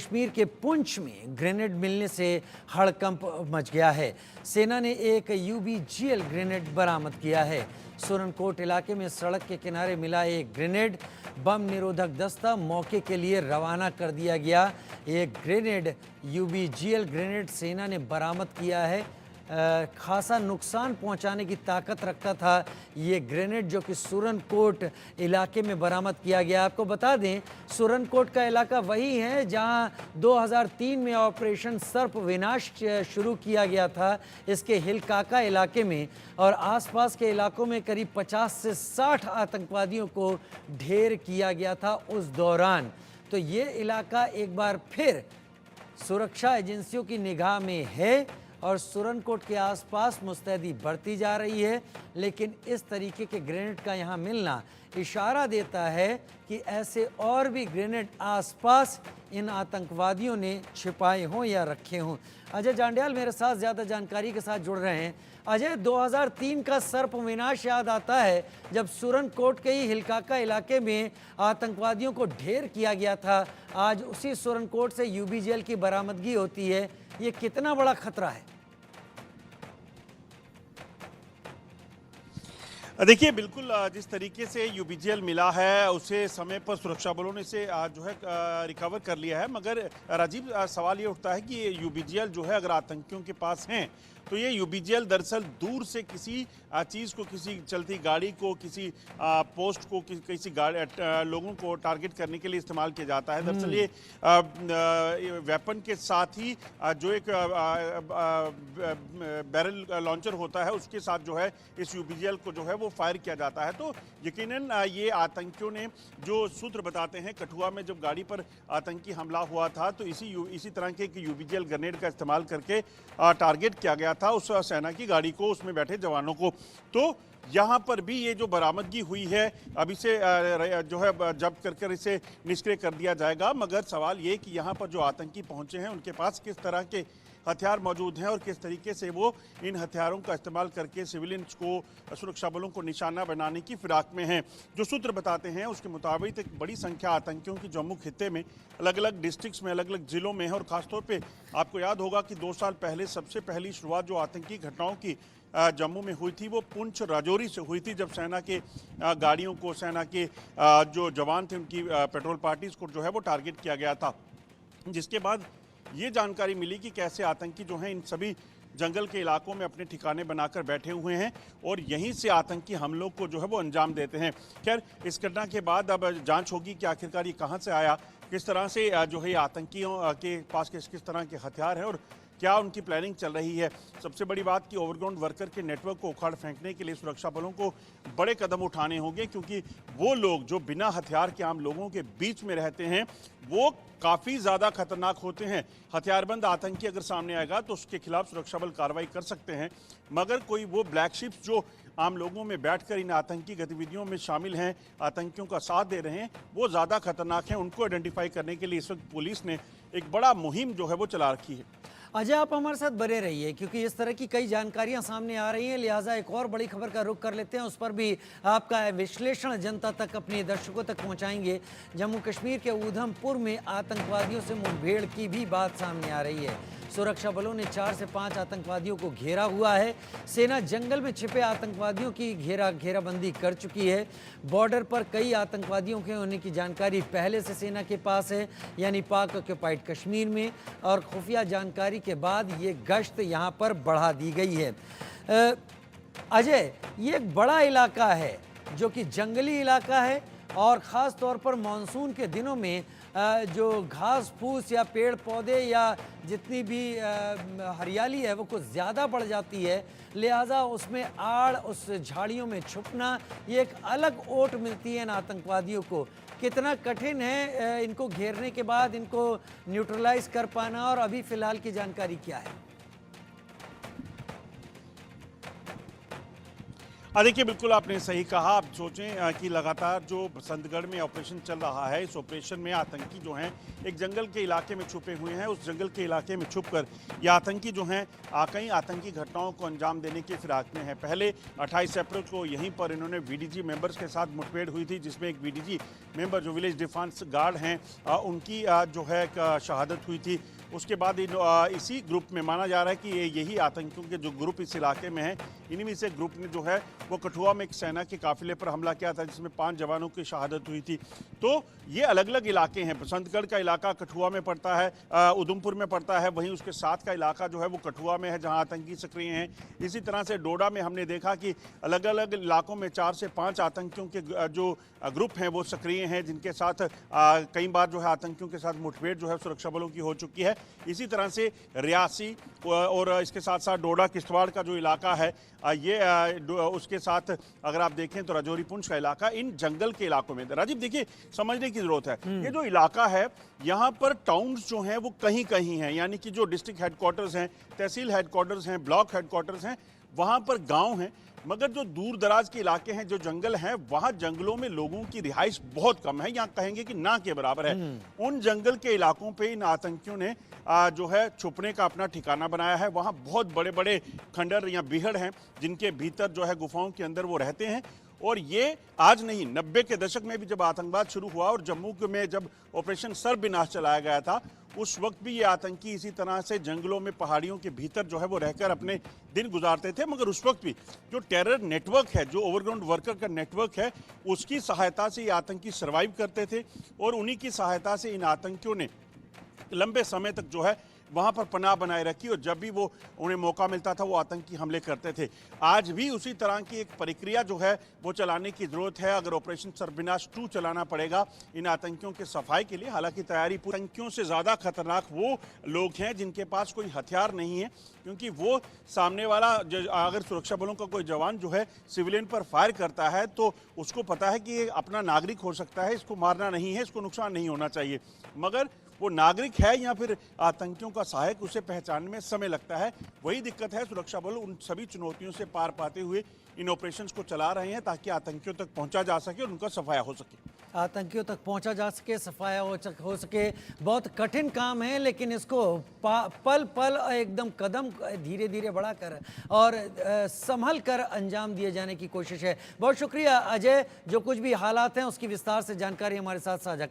कश्मीर के पुंछ में ग्रेनेड मिलने से हड़कंप मच गया है। सेना ने एक यूबीजीएल ग्रेनेड बरामद किया है। सुरनकोट इलाके में सड़क के किनारे मिला एक ग्रेनेड बम निरोधक दस्ता मौके के लिए रवाना कर दिया गया। एक ग्रेनेड यूबीजीएल ग्रेनेड सेना ने बरामद किया है। खासा नुकसान पहुंचाने की ताकत रखता था ये ग्रेनेड, जो कि सुरनकोट इलाके में बरामद किया गया। आपको बता दें, सुरनकोट का इलाका वही है जहां 2003 में ऑपरेशन सर्प विनाश शुरू किया गया था। इसके हिलकाका इलाके में और आसपास के इलाकों में करीब 50 से 60 आतंकवादियों को ढेर किया गया था उस दौरान। तो ये इलाका एक बार फिर सुरक्षा एजेंसियों की निगाह में है और सुरनकोट के आसपास मुस्तैदी बढ़ती जा रही है। लेकिन इस तरीके के ग्रेनेड का यहाँ मिलना इशारा देता है कि ऐसे और भी ग्रेनेड आसपास इन आतंकवादियों ने छिपाए हों या रखे हों। अजय जांड्याल मेरे साथ ज़्यादा जानकारी के साथ जुड़ रहे हैं। अजय, 2003 का सर्प विनाश याद आता है जब सुरनकोट के ही हिलकाका इलाके में आतंकवादियों को ढेर किया गया था। आज उसी सुरनकोट से यूबीजीएल की बरामदगी होती है। ये कितना बड़ा खतरा है? देखिए, बिल्कुल जिस तरीके से यूबीजीएल मिला है उसे समय पर सुरक्षा बलों ने इसे जो है रिकवर कर लिया है। मगर राजीव, सवाल ये उठता है कि ये यूबीजीएल जो है अगर आतंकियों के पास हैं तो ये यूबीजीएल दरअसल दूर से किसी चीज़ को, किसी चलती गाड़ी को, किसी पोस्ट को, किसी लोगों को टारगेट करने के लिए इस्तेमाल किया जाता है। दरअसल ये वेपन के साथ ही जो एक बैरल लॉन्चर होता है उसके साथ जो है इस यूबीजीएल को जो है वो फायर किया जाता है। तो यकीनन ये आतंकियों ने, जो सूत्र बताते हैं, कठुआ में जब गाड़ी पर आतंकी हमला हुआ था तो इसी तरह के यूबीजीएल ग्रेनेड का इस्तेमाल करके टारगेट किया गया था उस सेना की गाड़ी को, उसमें बैठे जवानों को। तो यहाँ पर भी ये जो बरामदगी हुई है अब इसे जो है जब्त कर इसे निष्क्रिय कर दिया जाएगा। मगर सवाल ये कि यहाँ पर जो आतंकी पहुंचे हैं उनके पास किस तरह के हथियार मौजूद हैं और किस तरीके से वो इन हथियारों का इस्तेमाल करके सिविलियंस को, सुरक्षा बलों को निशाना बनाने की फिराक में हैं। जो सूत्र बताते हैं उसके मुताबिक एक बड़ी संख्या आतंकियों की जम्मू खित्ते में अलग अलग डिस्ट्रिक्ट्स में, अलग अलग जिलों में है। और ख़ासतौर पे आपको याद होगा कि 2 साल पहले सबसे पहली शुरुआत जो आतंकी घटनाओं की जम्मू में हुई थी वो पुंछ राजौरी से हुई थी, जब सेना के गाड़ियों को, सेना के जो जवान थे उनकी पेट्रोल पार्टीज को जो है वो टारगेट किया गया था। जिसके बाद ये जानकारी मिली कि कैसे आतंकी जो हैं इन सभी जंगल के इलाकों में अपने ठिकाने बनाकर बैठे हुए हैं और यहीं से आतंकी हमलों को जो है वो अंजाम देते हैं। खैर, इस घटना के बाद अब जांच होगी कि आखिरकार ये कहां से आया, किस तरह से जो है आतंकियों के पास किस तरह के हथियार हैं और क्या उनकी प्लानिंग चल रही है। सबसे बड़ी बात कि ओवरग्राउंड वर्कर के नेटवर्क को उखाड़ फेंकने के लिए सुरक्षा बलों को बड़े कदम उठाने होंगे, क्योंकि वो लोग जो बिना हथियार के आम लोगों के बीच में रहते हैं वो काफ़ी ज़्यादा खतरनाक होते हैं। हथियारबंद आतंकी अगर सामने आएगा तो उसके खिलाफ सुरक्षा बल कार्रवाई कर सकते हैं, मगर कोई वो ब्लैक शिप्स जो आम लोगों में बैठकर इन आतंकी गतिविधियों में शामिल हैं, आतंकियों का साथ दे रहे हैं, वो ज़्यादा खतरनाक हैं। उनको आइडेंटिफाई करने के लिए इस वक्त पुलिस ने एक बड़ा मुहिम जो है वो चला रखी है। अजय, आप हमारे साथ बने रहिए क्योंकि इस तरह की कई जानकारियां सामने आ रही हैं। लिहाजा एक और बड़ी खबर का रुख कर लेते हैं, उस पर भी आपका विश्लेषण जनता तक, अपने दर्शकों तक पहुंचाएंगे। जम्मू कश्मीर के ऊधमपुर में आतंकवादियों से मुठभेड़ की भी बात सामने आ रही है। सुरक्षा बलों ने 4 से 5 आतंकवादियों को घेरा हुआ है। सेना जंगल में छिपे आतंकवादियों की घेराबंदी कर चुकी है। बॉर्डर पर कई आतंकवादियों के होने की जानकारी पहले से सेना के पास है, यानी पाक ऑक्युपाइड कश्मीर में, और खुफिया जानकारी के बाद ये गश्त यहाँ पर बढ़ा दी गई है। अजय, ये एक बड़ा इलाका है जो कि जंगली इलाका है और ख़ास तौर पर मानसून के दिनों में जो घास फूस या पेड़ पौधे या जितनी भी हरियाली है वो कुछ ज़्यादा बढ़ जाती है। लिहाजा उसमें आड़, उस झाड़ियों में छुपना, ये एक अलग ओट मिलती है इन आतंकवादियों को। कितना कठिन है इनको घेरने के बाद इनको न्यूट्रलाइज कर पाना, और अभी फ़िलहाल की जानकारी क्या है? देखिए बिल्कुल आपने सही कहा। आप सोचें कि लगातार जो बसंतगढ़ में ऑपरेशन चल रहा है, इस ऑपरेशन में आतंकी जो हैं एक जंगल के इलाके में छुपे हुए हैं। उस जंगल के इलाके में छुपकर ये आतंकी जो हैं कई आतंकी घटनाओं को अंजाम देने की फिराक में हैं। पहले 28 अप्रैल को यहीं पर इन्होंने वीडीजी मेंबर्स के साथ मुठभेड़ हुई थी, जिसमें एक वीडीजी मेंबर जो विलेज डिफेंस गार्ड हैं उनकी जो है एक शहादत हुई थी। उसके बाद इसी ग्रुप में माना जा रहा है कि यही आतंकियों के जो ग्रुप इस इलाके में है, इन्हीं में से ग्रुप ने जो है वो कठुआ में एक सेना के काफिले पर हमला किया था, जिसमें 5 जवानों की शहादत हुई थी। तो ये अलग अलग इलाके हैं। बसंतगढ़ का इलाका कठुआ में पड़ता है, उधमपुर में पड़ता है, वहीं उसके साथ का इलाका जो है वो कठुआ में है, जहां आतंकी सक्रिय हैं। इसी तरह से डोडा में हमने देखा कि अलग अलग इलाकों में 4 से 5 आतंकियों के जो ग्रुप हैं वो सक्रिय हैं, जिनके साथ कई बार जो है आतंकियों के साथ मुठभेड़ जो है सुरक्षा बलों की हो चुकी है। इसी तरह से रियासी और इसके साथ साथ डोडा किश्तवाड़ का जो इलाका है उसके साथ अगर आप देखें तो राजौरी पुंछ का इलाका, इन जंगल के इलाकों में राजीव देखिए समझने की जरूरत है। ये जो इलाका है यहाँ पर टाउन्स जो हैं वो कहीं कहीं हैं, यानी कि जो डिस्ट्रिक्ट हेडक्वार्टर्स हैं, तहसील हेडक्वार्टर्स हैं, ब्लॉक हेडक्वार्टर्स हैं, वहाँ पर गांव हैं। मगर जो दूर दराज के इलाके हैं, जो जंगल हैं, वहाँ जंगलों में लोगों की रिहाइश बहुत कम है, यहाँ कहेंगे कि ना के बराबर है। उन जंगल के इलाकों पे इन आतंकियों ने जो है छुपने का अपना ठिकाना बनाया है। वहाँ बहुत बड़े बड़े खंडर या बिहड़ हैं, जिनके भीतर जो है गुफाओं के अंदर वो रहते हैं। और ये आज नहीं, 90 के दशक में भी जब आतंकवाद शुरू हुआ और जम्मू में जब ऑपरेशन सर्वविनाश चलाया गया था, उस वक्त भी ये आतंकी इसी तरह से जंगलों में, पहाड़ियों के भीतर जो है वो रहकर अपने दिन गुजारते थे। मगर उस वक्त भी जो टेरर नेटवर्क है, जो ओवरग्राउंड वर्कर का नेटवर्क है, उसकी सहायता से ये आतंकी सर्वाइव करते थे और उन्हीं की सहायता से इन आतंकियों ने लंबे समय तक जो है वहाँ पर पनाह बनाए रखी और जब भी वो उन्हें मौका मिलता था वो आतंकी हमले करते थे। आज भी उसी तरह की एक प्रक्रिया जो है वो चलाने की ज़रूरत है। अगर ऑपरेशन सर्वविनाश 2 चलाना पड़ेगा इन आतंकियों के सफाई के लिए। हालांकि तैयारी आतंकियों से ज़्यादा खतरनाक वो लोग हैं जिनके पास कोई हथियार नहीं है, क्योंकि वो सामने वाला अगर सुरक्षा बलों का कोई जवान जो है सिविलियन पर फायर करता है तो उसको पता है कि ये अपना नागरिक हो सकता है, इसको मारना नहीं है, इसको नुकसान नहीं होना चाहिए। मगर वो नागरिक है या फिर आतंकियों का सहायक, उसे पहचानने में समय लगता है। वही दिक्कत है। सुरक्षा बल उन सभी चुनौतियों से पार पाते हुए इन ऑपरेशंस को चला रहे हैं ताकि आतंकियों तक पहुंचा जा सके और उनका सफाया हो सके। आतंकियों तक पहुंचा जा सके, सफाया हो सके। बहुत कठिन काम है, लेकिन इसको पल पल एकदम कदम धीरे धीरे बढ़ाकर और संभल कर अंजाम दिए जाने की कोशिश है। बहुत शुक्रिया अजय, जो कुछ भी हालात हैं उसकी विस्तार से जानकारी हमारे साथ साझा